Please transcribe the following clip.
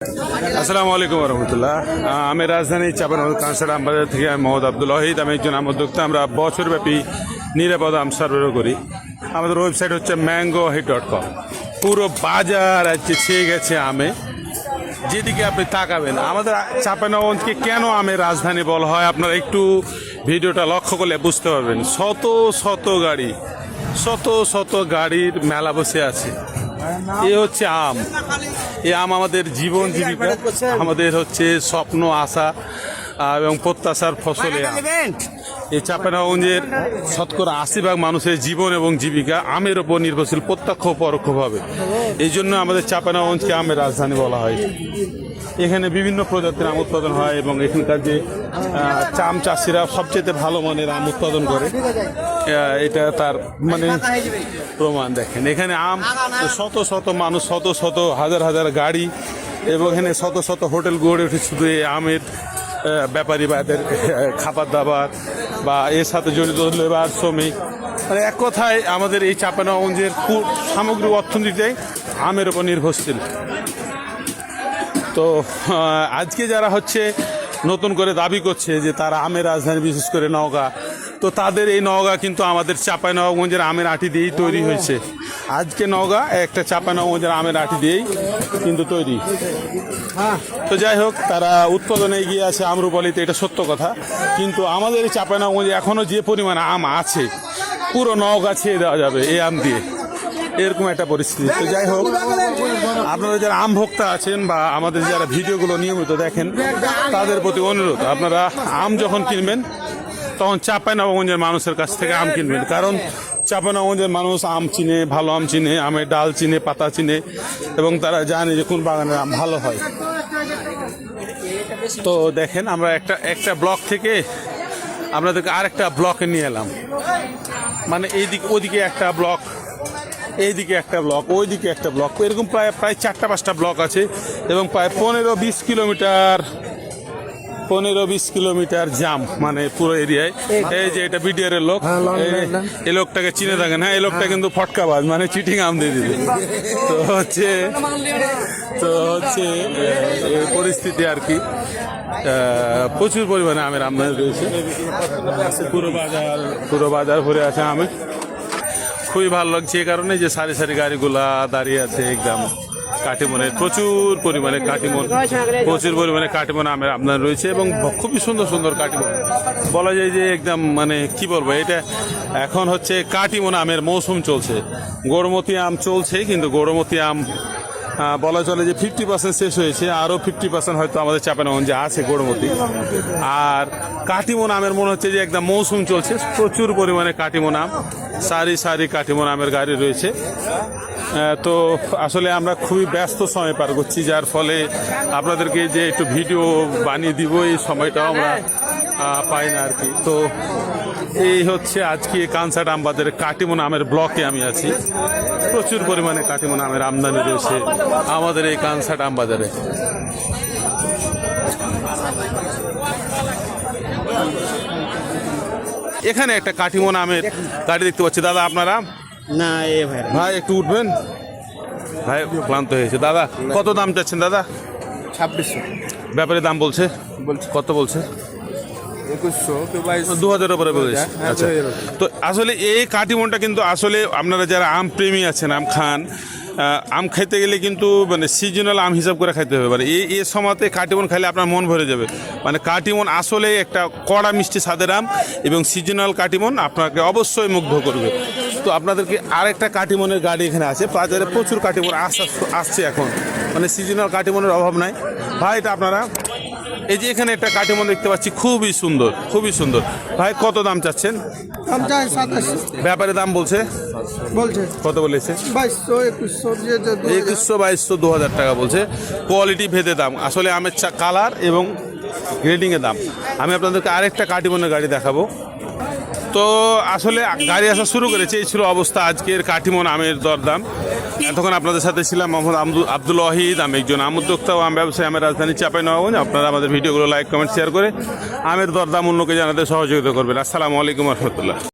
আসসালামু আলাইকুম রহমতুল্লাহ। আমি রাজধানী চাঁপাইনবাবগঞ্জ কাঁসার আমবাজার থেকে আমি মোহাম্মদ আব্দুল ওয়াহিদ। আমি একজন উদ্যোক্তা। আমরা বছরব্যাপী নিরাপদ আম সরবরাহ করি। আমাদের ওয়েবসাইট হচ্ছে mangohi.com। পুরো বাজার আজকে ছেয়ে গেছে আমে। যেদিকে আপনি তাকাবেন, আমাদের চাঁপাইনবাবগঞ্জকে কেন আমের রাজধানী বলা হয় আপনারা একটু ভিডিওটা লক্ষ্য করলে বুঝতে পারবেন। শত শত গাড়ির মেলা বসে আছে। এ হচ্ছে আম। এই আম আমাদের জীবন জীবিকা, আমাদের হচ্ছে স্বপ্ন, আশা এবং প্রত্যাশার ফসলে এই চাঁপাইনবাবগঞ্জের শতকরা ৮০% মানুষের জীবন এবং জীবিকা আমের ওপর নির্ভরশীল, প্রত্যক্ষ পরোক্ষভাবে। এই জন্য আমাদের চাঁপাইনবাবগঞ্জকে আমের রাজধানী বলা হয়। এখানে বিভিন্ন প্রজাতির আম উৎপাদন হয় এবং এখানকার যে আম চাষিরা সবচেয়ে ভালো মানের আম উৎপাদন করে, এটা তার মানে প্রমাণ। দেখেন এখানে আম, শত মানুষ, শত হাজার গাড়ি এবং এখানে শত হোটেল গড়ে উঠে শুধু এই আমের ব্যাপারী বা এদের খাবার দাবার বা এর সাথে জড়িত লেবার, শ্রমিক, মানে এক কথায় আমাদের এই চাঁপাইনবাবগঞ্জের সামগ্রিক অর্থনীতিতে আমের ওপর নির্ভরশীল। তো আজকে যারা হচ্ছে নতুন করে দাবি করছে যে তারা আমের রাজধানী, বিশেষ করে নওগাঁ, তো তাদের এই নওগাঁ কিন্তু আমাদের চাঁপাইনবাবগঞ্জের আমের আঁটি দিয়েই তৈরি হয়েছে। আজকে নওগাঁ একটা চাঁপাইনবাবগঞ্জের আমের আঁটি দিয়েই কিন্তু তৈরি। তো যাই হোক, তারা উৎপাদনে এগিয়ে আছে আম্রপালিতে, এটা সত্য কথা। কিন্তু আমাদের এই চাঁপাইনবাবগঞ্জে এখনও যে পরিমাণ আম আছে, পুরো নওগাঁ ছেড়ে দেওয়া যাবে এই আম দিয়ে, এরকম একটা পরিস্থিতি। তো যাই হোক, আপনারা যারা আম ভোক্তা আছেন বা আমাদের যারা ভিডিওগুলো নিয়মিত দেখেন, তাদের প্রতি অনুরোধ, আপনারা আম যখন কিনবেন তখন চাঁপাইনবাবগঞ্জের মানুষের কাছ থেকে আম কিনবেন। কারণ চাঁপাইনবাবগঞ্জের মানুষ আম চিনে, ভালো আম চিনে, আমের ডাল চিনে, পাতা চিনে, এবং তারা জানে যে কোন বাগানের আম ভালো হয়। তো দেখেন, আমরা একটা ব্লক থেকে আপনাদেরকে আরেকটা ব্লকে নিয়ে এলাম। মানে ওইদিকে একটা ব্লক, এইদিকে একটা ব্লক, ওইদিকে একটা ব্লক, এরকম প্রায় 4-5টা ব্লক আছে এবং প্রায় 15-20 কিলোমিটার জাম, মানে পুরো এরিয়ায়। এই যে এটা বিডিআর এর লোক, এই লোকটাকে চিনে থাকেন। হ্যাঁ, এই লোকটা কিন্তু ফটকাবাজ, মানে চিটিং আম দিয়ে দিবে। তো হচ্ছে এই পরিস্থিতি আর কি। প্রচুর পরিমাণে আমের আমদানি রয়েছে, পুরো বাজার ভরে আছে আমে। খুবই ভালো লাগছে এই কারণে যে সারি গাড়িগুলা দাঁড়িয়ে আছে একদম কাটিমনের, প্রচুর পরিমাণে কাটিমন আমের আমদানি রয়েছে এবং খুবই সুন্দর কাটিমন। বলা যায় যে একদম, মানে কি বলবো, এটা এখন হচ্ছে কাটিমন আমের মৌসুম চলছে। গৌরমতি আম চলছে, কিন্তু গৌরমতি আম বলা চলে যে 50% শেষ হয়েছে, আরও 50% হয়তো আমাদের চাঁপাইনবাবগঞ্জে আছে গৌরমতি। আর কাটিমন আমের মনে হচ্ছে যে একদম মৌসুম চলছে, প্রচুর পরিমাণে কাটিমন আম, সারি কাটিমন আমের গাড়ি রয়েছে। তো আসলে আমরা খুবই ব্যস্ত সময় পার করছি, যার ফলে আপনাদেরকে যে একটু ভিডিও বানিয়ে দিব এই সময়টাও আমরা পাই না আর কি। তো এই হচ্ছে আজকে কানসাট আমবাজারের কাটিমন আমের ব্লকে আমি আছি। প্রচুর পরিমাণে কাটিমন আমের আমদানি রয়েছে আমাদের এই কানসাট আমবাজারে। এখানে একটা কাটিমন আমের গাড়ি দেখতে পাচ্ছি। দাদা, আপনারা না, ভাই একটু উঠবেন, ভাই ক্লান্ত হয়েছে। দাদা, কত দাম চাচ্ছেন দাদা? 2600 ব্যাপারে দাম বলছে, কত বলছে? 2100, 2000 উপরে বলেছে। আচ্ছা, তো আসলে এই কাটিমনটা কিন্তু আসলে আপনারা যারা আম প্রেমী আছেন, আম খান, আম খাইতে গেলে কিন্তু মানে সিজনাল আম হিসাব করে খাইতে হবে। মানে এই সময়তে কাটিমন খাইলে আপনার মন ভরে যাবে। মানে কাটিমন আসলে একটা কড়া মিষ্টি স্বাদের আম এবং সিজনাল কাটিমন আপনাকে অবশ্যই মুগ্ধ করবে। তো আপনাদেরকে আরেকটা কাটিমনের গাড়ি এখানে আছে। বাজারে প্রচুর কাটিমন আসছে এখন, মানে সিজনাল কাটিমনের অভাব নাই। ভাই, এটা আপনারা এই যে এখানে একটা কাটিমন দেখতে পাচ্ছি, খুবই সুন্দর। ভাই, কত দাম চাচ্ছেন? ব্যাপারে দাম বলছে কত বলেছে? 2100, 2000 টাকা বলছে। কোয়ালিটি ভেদে দাম, আসলে আমের কালার এবং গ্রেডিংয়ের দাম। আমি আপনাদেরকে আরেকটা কাটিমনের গাড়ি দেখাবো। তো আসলে গাড়ি আসা শুরু করেছে, এই ছিল অবস্থা আজকের কাটিমন আমের দরদাম। এতক্ষণ আপনাদের সাথে ছিলাম মোহাম্মদ আব্দুল ওয়াহিদ। আমি একজন আম উদ্যোক্তা ও আম ব্যবসায়ী, আমের রাজধানী চাঁপাইনবাবগঞ্জ। আপনারা আমাদের ভিডিওগুলো লাইক, কমেন্ট, শেয়ার করে আমের দরদাম অন্যকে জানাতে সহযোগিতা করবেন। আসসালামু আলাইকুম রহমতুল্লাহ।